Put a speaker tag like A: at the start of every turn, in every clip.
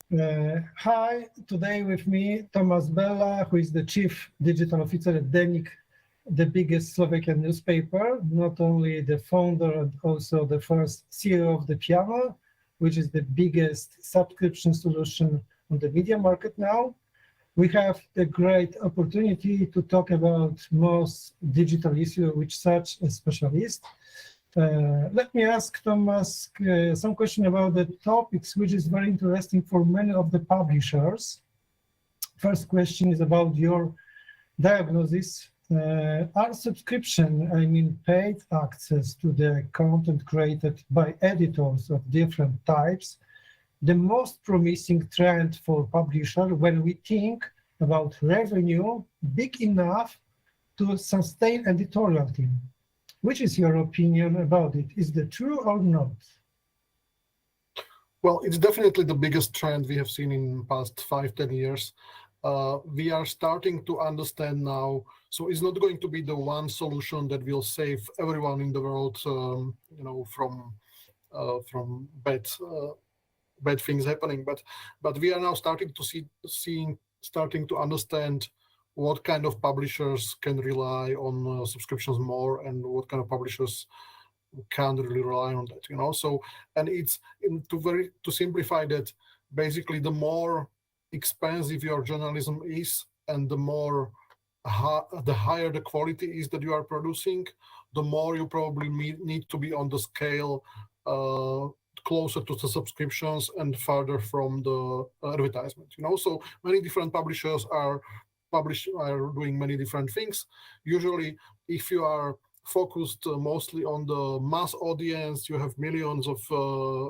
A: Hi, today with me, Tomas Bella, who is the Chief Digital Officer at Denik, the biggest Slovakian newspaper, not only the founder and also the first CEO of the Piano, which is the biggest subscription solution on the media market now. We have the great opportunity to talk about most digital issue with such a specialist. Let me ask Tomas some question about the topics, which is very interesting for many of the publishers. First question is about your diagnosis. Are subscription, I mean paid access to the content created by editors of different types, the most promising trend for publisher when we think about revenue big enough to sustain editorial team? Which is your opinion about it? Is that true or not?
B: Well, it's definitely the biggest trend we have seen in past 5-10 years. We are starting to understand now, so it's not going to be the one solution that will save everyone in the world, from bad things happening. But we are now starting to starting to understand what kind of publishers can rely on subscriptions more, and what kind of publishers can't really rely on that. So, and it's to simplify that, basically, the more expensive your journalism is, and the higher the quality is that you are producing, the more you probably need to be on the scale closer to the subscriptions and farther from the advertisement. So many different publishers are doing many different things. Usually, if you are focused mostly on the mass audience, you have millions of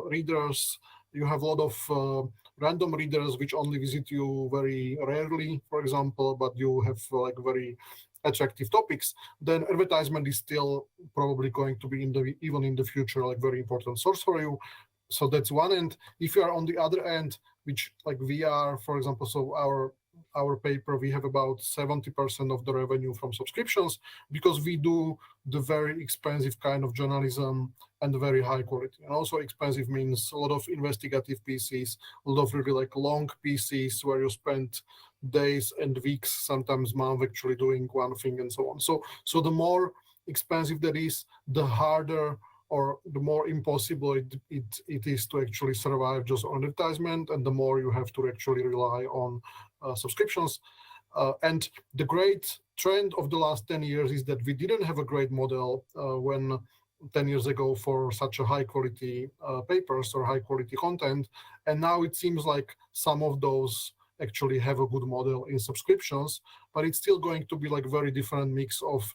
B: readers, you have a lot of random readers which only visit you very rarely, for example, but you have very attractive topics, then advertisement is still probably going to be even in the future very important source for you. So that's one end. If you are on the other end, which we are, for example, so our paper, we have about 70% of the revenue from subscriptions, because we do the very expensive kind of journalism and very high quality. And also expensive means a lot of investigative pieces, a lot of really long pieces where you spend days and weeks, sometimes months, actually doing one thing and so on. So the more expensive that is, the harder or the more impossible it is to actually survive just on advertisement, and the more you have to actually rely on subscriptions. And the great trend of the last 10 years is that we didn't have a great model when 10 years ago for such a high quality papers or high quality content. And now it seems like some of those actually have a good model in subscriptions, but it's still going to be very different mix of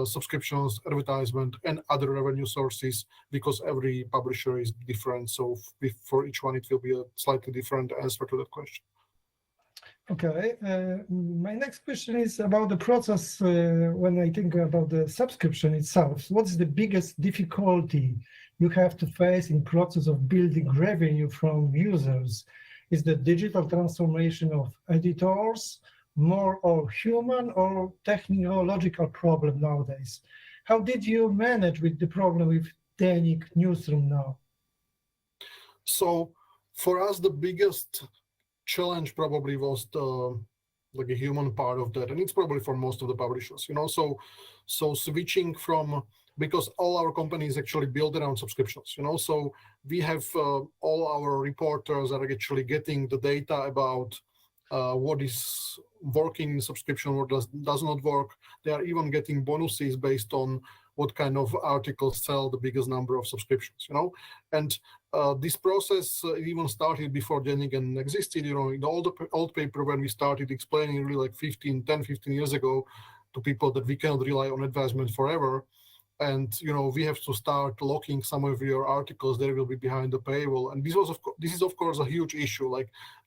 B: subscriptions, advertisement, and other revenue sources, because every publisher is different. So for each one, it will be a slightly different answer to that question.
A: Okay. My next question is about the process. When I think about the subscription itself, what's the biggest difficulty you have to face in process of building revenue from users? Is the digital transformation of editors more or human or technological problem nowadays? How did you manage with the problem with Denik newsroom now?
B: So for us, the biggest challenge probably was the human part of that, and it's probably for most of the publishers. So switching from, because all our company is actually built around subscriptions. So we have all our reporters are actually getting the data about what is working in subscription, what does not work. They are even getting bonuses based on what kind of articles sell the biggest number of subscriptions, And this process even started before Denik existed. In the old paper, when we started explaining really 10, 15 years ago to people that we cannot rely on advertisement forever. And we have to start locking some of your articles that will be behind the paywall. And this is of course a huge issue.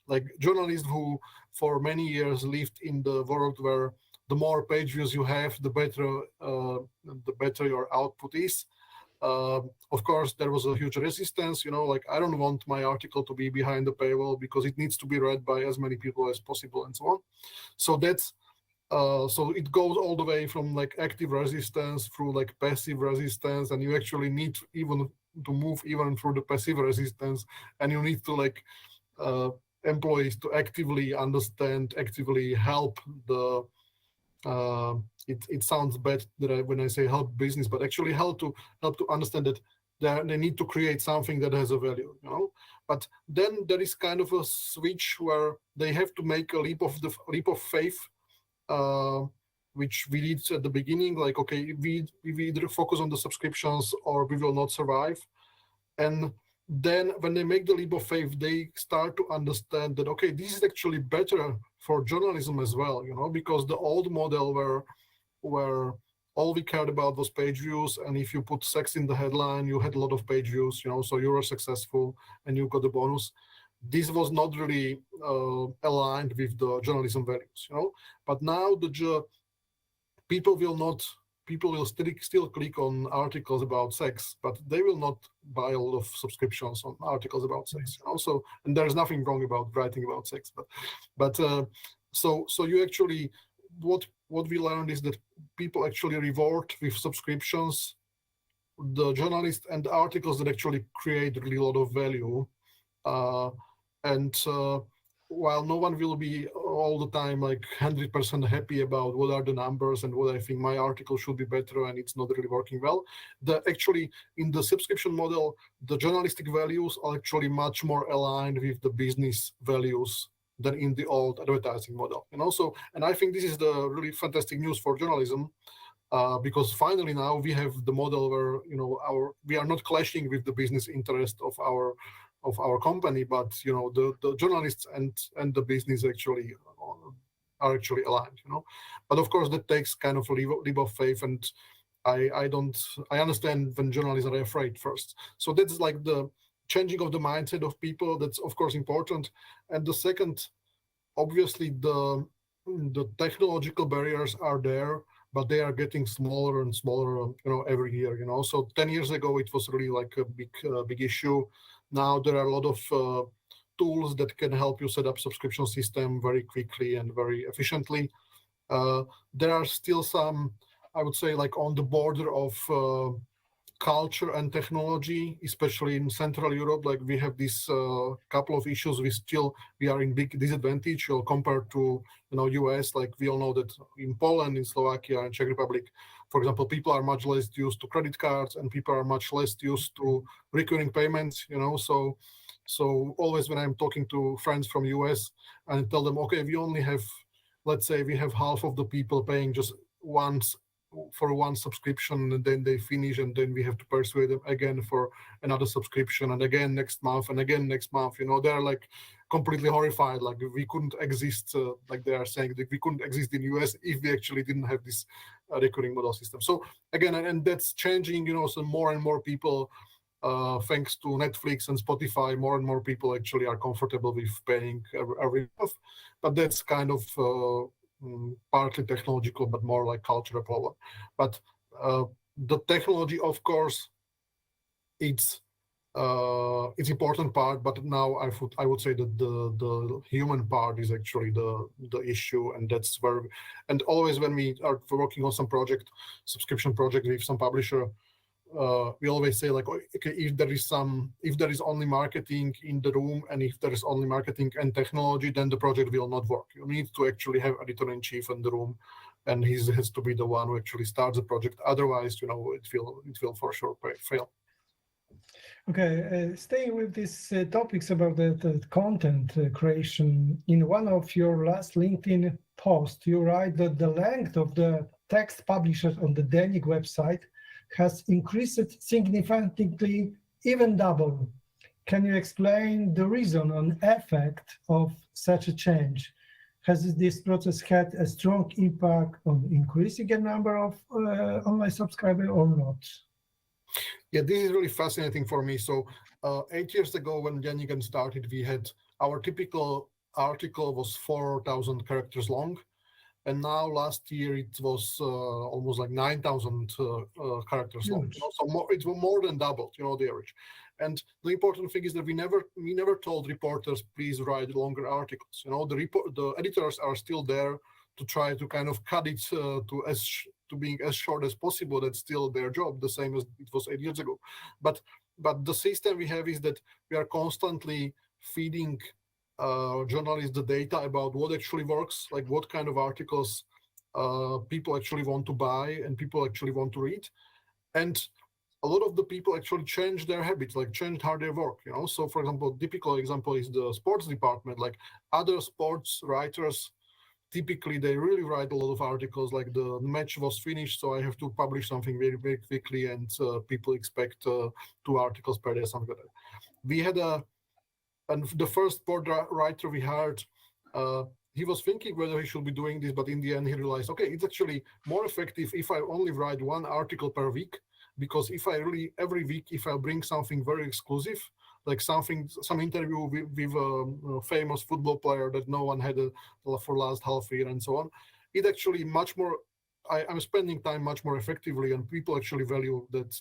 B: Like journalists who for many years lived in the world where the more page views you have, the better your output is. Of course, there was a huge resistance. I don't want my article to be behind the paywall because it needs to be read by as many people as possible, and so on. So that's so it goes all the way from active resistance through passive resistance, and you actually need even to move even through the passive resistance, and you need to employees to actively understand, actively help the. It sounds bad that when I say help business, but actually help to understand that they need to create something that has a value, you know. But then there is kind of a switch where they have to make a leap of faith, which we did at the beginning. Like, okay, we either focus on the subscriptions or we will not survive. And then when they make the leap of faith, they start to understand that, okay, this is actually better for journalism as well, you know, because the old model where all we cared about was page views, and if you put sex in the headline, you had a lot of page views, you know, so you were successful and you got the bonus. This was not really aligned with the journalism values, you know. But now people will still click on articles about sex, but they will not buy a lot of subscriptions on articles about sex, you know. So, and there's nothing wrong about writing about sex, but so you actually, what we learned is that people actually reward with subscriptions the journalists and the articles that actually create really a lot of value. While no one will be all the time like 100% happy about what are the numbers and what I think my article should be better and it's not really working well, actually in the subscription model, the journalistic values are actually much more aligned with the business values than in the old advertising model. And also, and I think this is the really fantastic news for journalism, because finally now we have the model where, you know, we are not clashing with the business interest of our company, but, you know, the journalists and the business actually are actually aligned, you know. But of course that takes kind of a leap of faith, and I understand when journalists are afraid first. So that's like the changing of the mindset of people. That's of course important. And the second, obviously the technological barriers are there, but they are getting smaller and smaller, you know, every year, you know. So 10 years ago, it was really like a big issue. Now there are a lot of tools that can help you set up subscription system very quickly and very efficiently. There are still some, I would say, like on the border of culture and technology, especially in Central Europe. Like we have this couple of issues. We are in big disadvantage compared to, you know, US. Like we all know that in Poland, in Slovakia, and Czech Republic, for example, people are much less used to credit cards and people are much less used to recurring payments, you know. So always when I'm talking to friends from US and tell them, okay, we only have, let's say we have half of the people paying just once for one subscription, and then they finish, and then we have to persuade them again for another subscription, and again next month, and again next month. You know, they're like completely horrified. Like we couldn't exist, like they are saying that we couldn't exist in US if we actually didn't have this recurring model system. So again, and that's changing. You know, so more and more people, thanks to Netflix and Spotify, more and more people actually are comfortable with paying every month. But that's kind of partly technological, but more like cultural problem. But the technology, of course, it's important part, but now I would say that the human part is actually the issue, and that's where. And always when we are working on some subscription project with some publisher, we always say like, okay, if there is only marketing in the room, and if there is only marketing and technology, then the project will not work. You need to actually have editor-in-chief in the room, and he has to be the one who actually starts the project. Otherwise, you know, it will for sure fail.
A: Okay, staying with these topics about the content creation, in one of your last LinkedIn posts, you write that the length of the text published on the Denik website has increased significantly, even double. Can you explain the reason and effect of such a change? Has this process had a strong impact on increasing the number of online subscribers or not?
B: Yeah, this is really fascinating for me. So 8 years ago when Denik started, we had our typical article was 4,000 characters long. And now last year it was almost like 9,000 characters long. You know? So it was more than doubled, you know, the average. And the important thing is that we never told reporters, please write longer articles. You know, the editors are still there to try to kind of cut it to being as short as possible. That's still their job, the same as it was 8 years ago. But the system we have is that we are constantly feeding journalists the data about what actually works, like what kind of articles people actually want to buy and people actually want to read. And a lot of the people actually changed their habits, like changed how they work, you know. So for example, typical example is the sports department. Like other sports writers, typically they really write a lot of articles, like the match was finished, so I have to publish something very, very quickly, and people expect 2 articles per day, something like that. We had and the first sport writer we hired, he was thinking whether he should be doing this, but in the end he realized, okay, it's actually more effective if I only write 1 article per week, because if I really, every week, if I bring something very exclusive, like some interview with a famous football player that no one had for last half year and so on, it actually much more, I'm spending time much more effectively, and people actually value that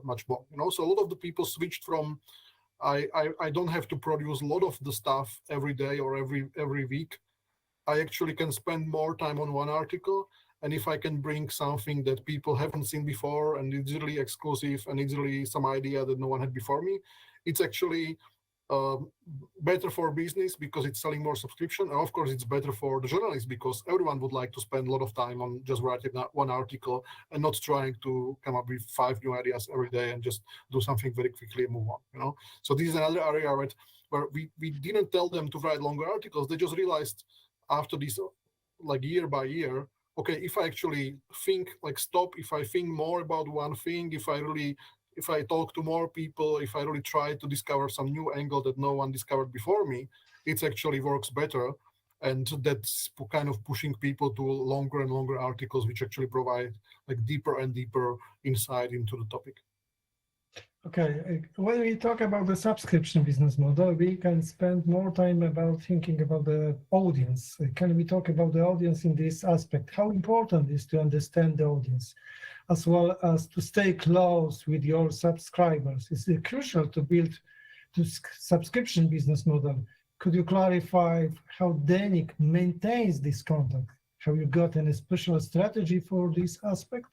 B: much more, you know. So a lot of the people switched from, I don't have to produce a lot of the stuff every day or every week. I actually can spend more time on 1 article, and if I can bring something that people haven't seen before and it's really exclusive and it's really some idea that no one had before me, it's actually better for business because it's selling more subscription. And of course, it's better for the journalists because everyone would like to spend a lot of time on just writing 1 article and not trying to come up with 5 new ideas every day and just do something very quickly and move on, you know. So this is another area where we didn't tell them to write longer articles. They just realized after this, like year by year, okay, if I actually think, like stop, if I think more about one thing, if I talk to more people, if I really try to discover some new angle that no one discovered before me, it actually works better. And that's kind of pushing people to longer and longer articles, which actually provide like deeper and deeper insight into the topic.
A: Okay, when we talk about the subscription business model, we can spend more time about thinking about the audience. Can we talk about the audience in this aspect? How important is to understand the audience, as well as to stay close with your subscribers? Is it crucial to build the subscription business model? Could you clarify how Denik maintains this contact? Have you got any special strategy for this aspect?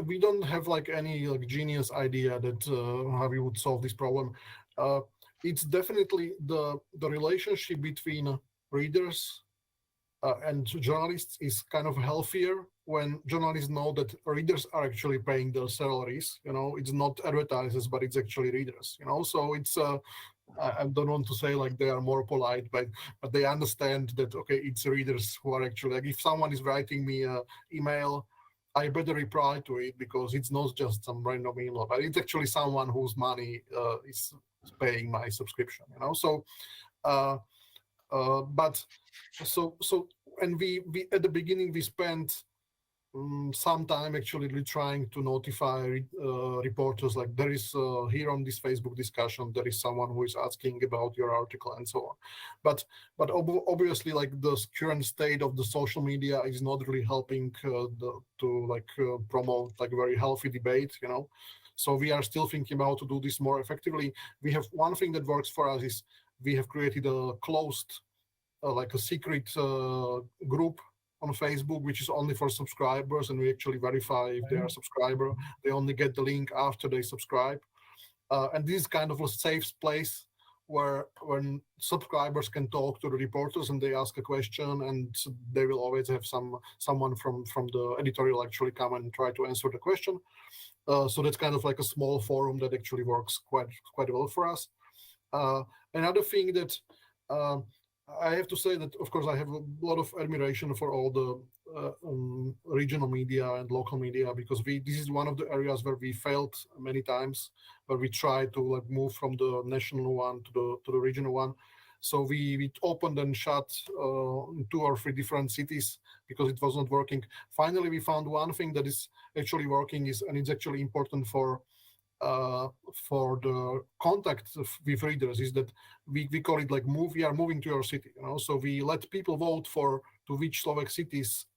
B: We don't have like any like genius idea that how we would solve this problem. It's definitely the relationship between readers and journalists is kind of healthier when journalists know that readers are actually paying their salaries. You know, it's not advertisers, but it's actually readers. You know, so it's I don't want to say like they are more polite, but they understand that okay, it's readers who are actually, like if someone is writing me an email, I better reply to it because it's not just some random email, but it's actually someone whose money is paying my subscription, you know. So, and we at the beginning we spent some time actually trying to notify reporters, like there is here on this Facebook discussion, there is someone who is asking about your article and so on. But obviously, like the current state of the social media is not really helping to promote like a very healthy debate, you know. So we are still thinking about to do this more effectively. We have one thing that works for us is we have created a closed, like a secret group on Facebook, which is only for subscribers, and we actually verify if they are a subscriber. They only get the link after they subscribe, and this is kind of a safe place where when subscribers can talk to the reporters and they ask a question, and they will always have someone from the editorial actually come and try to answer the question. So that's kind of like a small forum that actually works quite well for us. Another thing that I have to say that, of course, I have a lot of admiration for all the regional media and local media, because this is one of the areas where we failed many times, where we tried to like move from the national one to the regional one. So we opened and shut 2 or 3 different cities because it was not working. Finally, we found one thing that is actually working, and it's actually important for the contact with readers, is that we call it like we are moving to your city, you know. So we let people vote to which Slovak cities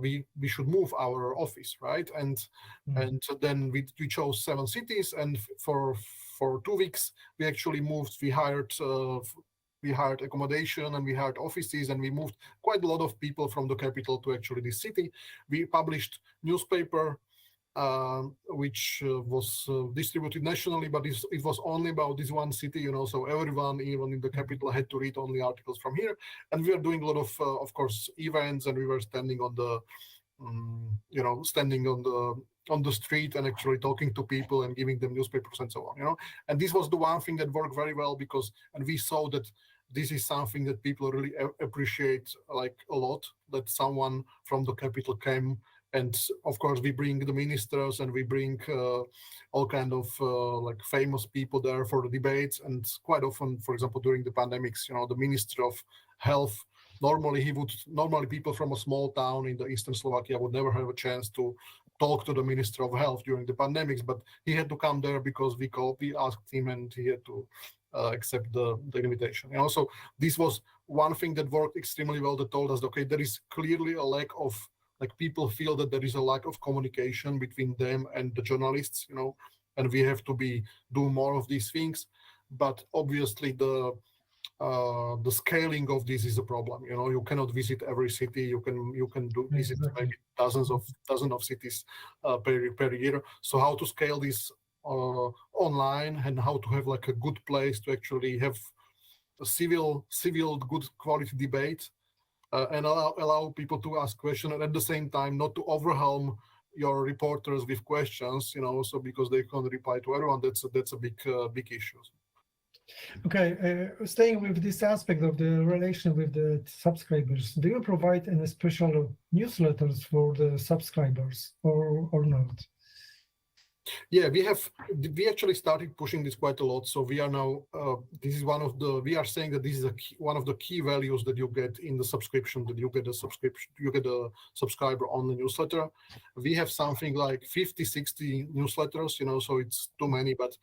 B: we should move our office, right? And then we chose 7 cities, and for 2 weeks we actually moved. We hired accommodation and we hired offices, and we moved quite a lot of people from the capital to actually this city. We published newspaper which was distributed nationally, but it was only about this one city, so everyone, even in the capital, had to read only articles from here. And we are doing a lot of course, events, and we were standing on the, standing on the street and actually talking to people and giving them newspapers and so on, And this was the one thing that worked very well and we saw that this is something that people really appreciate like a lot, that someone from the capital came. And of course, we bring the ministers and we bring all kind of like famous people there for the debates. And quite often, for example, during the pandemics, the Minister of Health, normally people from a small town in the eastern Slovakia would never have a chance to talk to the Minister of Health during the pandemics, but he had to come there because we asked him and he had to accept the invitation. So this was one thing that worked extremely well, that told us, okay, there is clearly a lack of, like, people feel that there is a lack of communication between them and the journalists, and we have to do more of these things. But obviously the scaling of this is a problem. You cannot visit every city. You can visit maybe dozens of cities per year. So how to scale this online, and how to have like a good place to actually have a civil, good quality debate. And allow people to ask questions, and at the same time not to overwhelm your reporters with questions, so because they can't reply to everyone. That's a big issue.
A: Okay, staying with this aspect of the relation with the subscribers, do you provide any special newsletters for the subscribers or not?
B: Yeah, we actually started pushing this quite a lot. So we are now, we are saying that this is one of the key values that you get in the subscription, that you get a subscriber on the newsletter. We have something like 50, 60 newsletters, so it's too many, but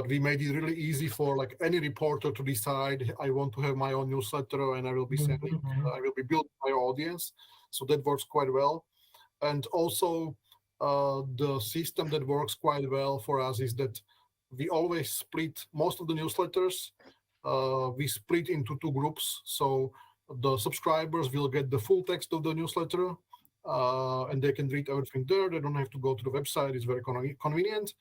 B: we made it really easy for like any reporter to decide, I want to have my own newsletter, and I will be building my audience. So that works quite well. And also, the system that works quite well for us is that we always split most of the newsletters. We split into two groups. So the subscribers will get the full text of the newsletter, and they can read everything there. They don't have to go to the website. It's very convenient.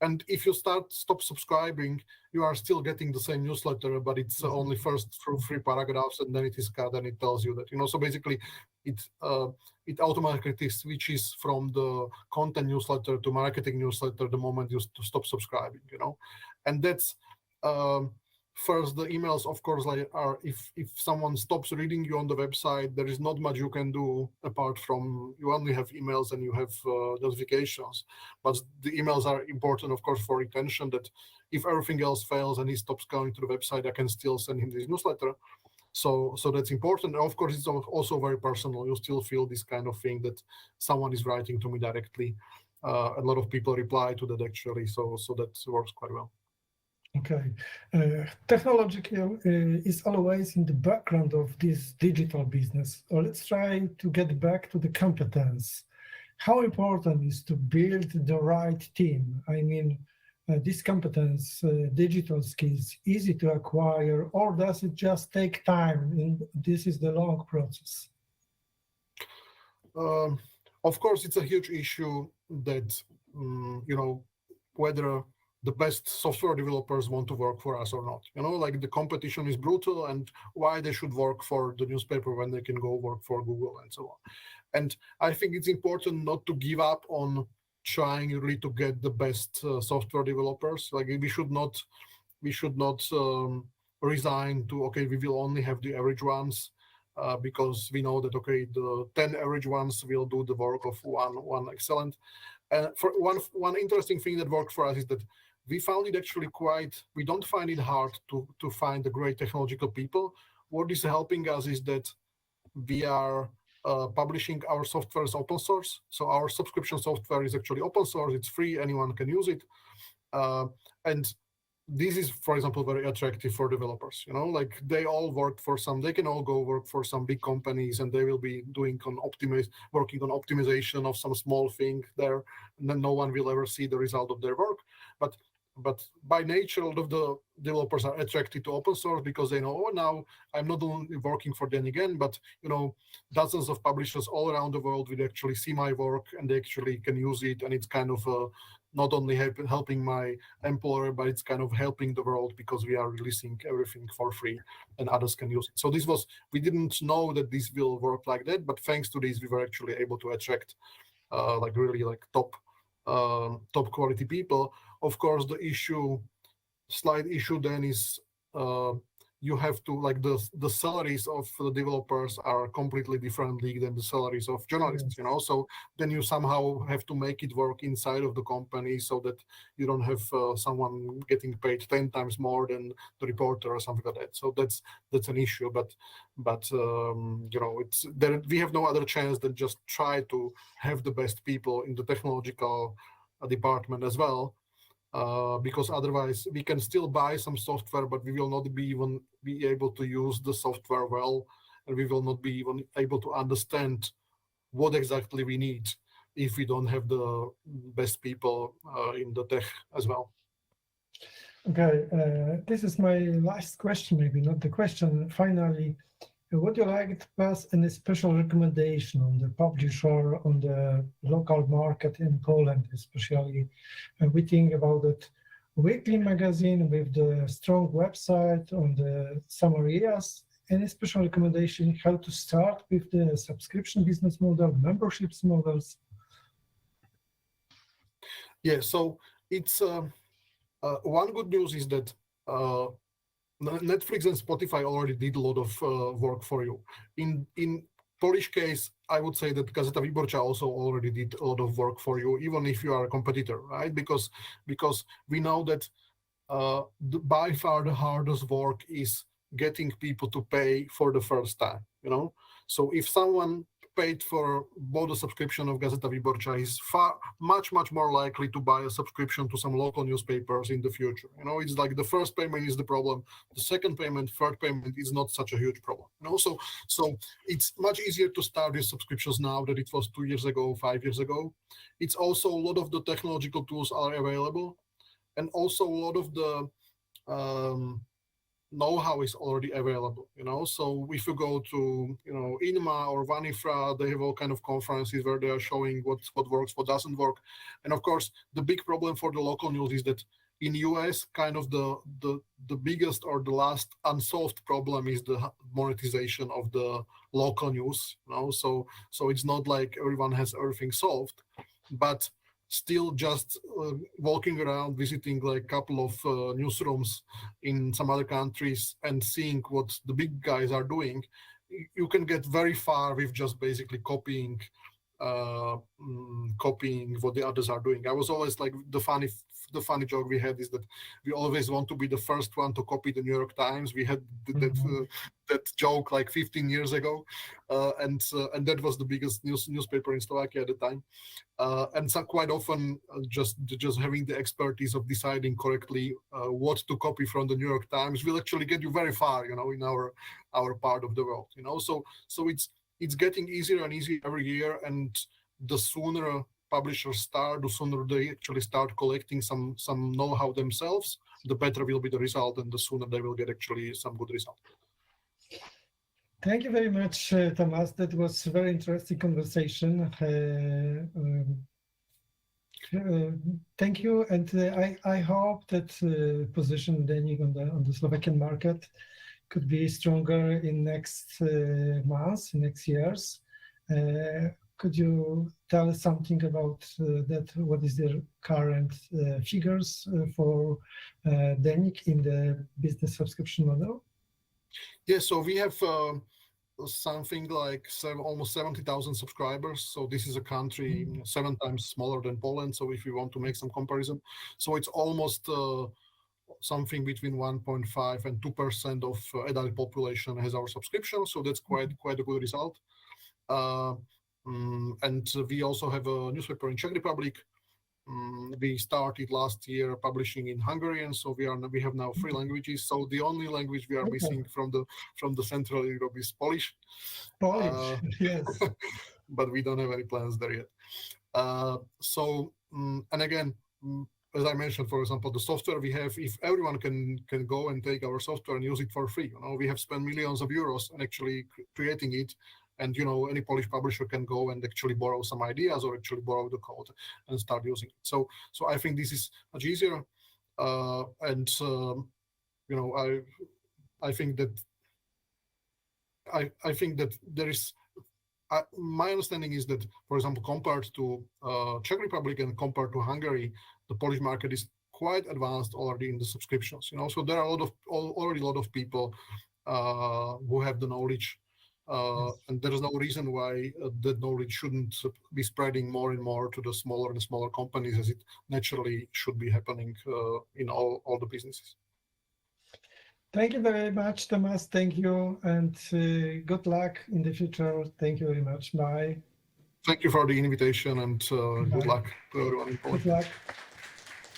B: And if you stop subscribing, you are still getting the same newsletter, but it's only first through 3 paragraphs, and then it is cut, and it tells you that, so basically it automatically switches from the content newsletter to marketing newsletter the moment you stop subscribing, and that's first, the emails, of course, are if someone stops reading you on the website, there is not much you can do apart from you only have emails and you have notifications. But the emails are important, of course, for retention, that if everything else fails and he stops going to the website, I can still send him this newsletter. So that's important. Of course, it's also very personal. You still feel this kind of thing that someone is writing to me directly. A lot of people reply to that actually, so that works quite well.
A: Okay, technology is always in the background of this digital business. Let's try to get back to the competence. How important is to build the right team? I mean, this competence, digital skills, easy to acquire, or does it just take time? And this is the long process.
B: Of course, it's a huge issue that, whether the best software developers want to work for us or not. Like the competition is brutal, and why they should work for the newspaper when they can go work for Google and so on. And I think it's important not to give up on trying really to get the best software developers. Like we should not resign to, okay, we will only have the average ones, because we know that, okay, the 10 average ones will do the work of one excellent. For one interesting thing that worked for us is that we found it actually we don't find it hard to find the great technological people. What is helping us is that we are publishing our software as open source. So our subscription software is actually open source. It's free. Anyone can use it. And this is, for example, very attractive for developers. Like they can all go work for some big companies, and they will be working on optimization of some small thing there, and then no one will ever see the result of their work. But by nature, a lot of the developers are attracted to open source because they know, oh, now I'm not only working for them again, but dozens of publishers all around the world will actually see my work and they actually can use it, and it's kind of not only helping my employer, but it's kind of helping the world because we are releasing everything for free and others can use it. So we didn't know that this will work like that, but thanks to this, we were actually able to attract really top quality people. Of course, the slight issue then is you have to, the salaries of the developers are completely different than the salaries of journalists, so then you somehow have to make it work inside of the company so that you don't have someone getting paid 10 times more than the reporter or something like that. So that's an issue, but it's there. We have no other chance than just try to have the best people in the technological department as well. Because otherwise we can still buy some software, but we will not be able to use the software well, and we will not be even able to understand what exactly we need if we don't have the best people in the tech as well.
A: Okay, this is my last question, maybe not the question. Finally, would you like to pass any special recommendation on the publisher, on the local market in Poland, especially? We think about it, weekly magazine with the strong website on some areas. Any special recommendation how to start with the subscription business model, memberships models?
B: Yeah, so it's one good news is that Netflix and Spotify already did a lot of work for you. In Polish case, I would say that Gazeta Wyborcza also already did a lot of work for you, even if you are a competitor, right? Because we know that by far the hardest work is getting people to pay for the first time, So if someone bought a subscription of Gazeta Wyborcza, is much more likely to buy a subscription to some local newspapers in the future. It's like the first payment is the problem. The second payment, third payment is not such a huge problem. So it's much easier to start with subscriptions now than it was 2 years ago, 5 years ago. It's also a lot of the technological tools are available, and also a lot of the know-how is already available, So if you go to, INMA or Vanifra, they have all kind of conferences where they are showing what works, what doesn't work. And of course, the big problem for the local news is that in US, kind of the biggest or the last unsolved problem is the monetization of the local news, So it's not like everyone has everything solved, but still just walking around, visiting like a couple of newsrooms in some other countries and seeing what the big guys are doing, you can get very far with just basically copying what the others are doing. I was always like, the funny joke we had is that we always want to be the first one to copy the New York Times. We had that joke like 15 years ago, and that was the biggest newspaper in Slovakia at the time. And so quite often, just having the expertise of deciding correctly what to copy from the New York Times will actually get you very far, in our part of the world. So it's getting easier and easier every year, and the sooner publishers start, the sooner they actually start collecting some know-how themselves, the better will be the result, and the sooner they will get actually some good result.
A: Thank you very much, Tomas. That was a very interesting conversation. Thank you, and I hope that position Denik on the Slovakian market could be stronger in next months, next years. Could you tell us something about that? What is the current figures for Denik in the business subscription model?
B: Yeah, so we have something like almost 70,000 subscribers. So this is a country 7 times smaller than Poland. So if you want to make some comparison, so it's almost something between 1.5 and 2% of adult population has our subscription. So that's quite a good result. And we also have a newspaper in Czech Republic. We started last year publishing in Hungarian, so we have now 3 languages. So the only language we are missing from the Central Europe is Polish.
A: Polish, yes.
B: But we don't have any plans there yet. And again, as I mentioned, for example, the software we have, if everyone can go and take our software and use it for free, we have spent millions of euros in actually creating it. And, any Polish publisher can go and actually borrow some ideas or actually borrow the code and start using it. So I think this is much easier. I think that there is, my understanding is that, for example, compared to Czech Republic and compared to Hungary, the Polish market is quite advanced already in the subscriptions. So there are already a lot of people who have the knowledge, and there is no reason why that knowledge shouldn't be spreading more and more to the smaller and smaller companies, as it naturally should be happening in all the businesses.
A: Thank you very much, Tomas. Thank you, and good luck in the future. Thank you very much. Bye.
B: Thank you for the invitation, and good luck to everyone in Poland.
A: Good luck.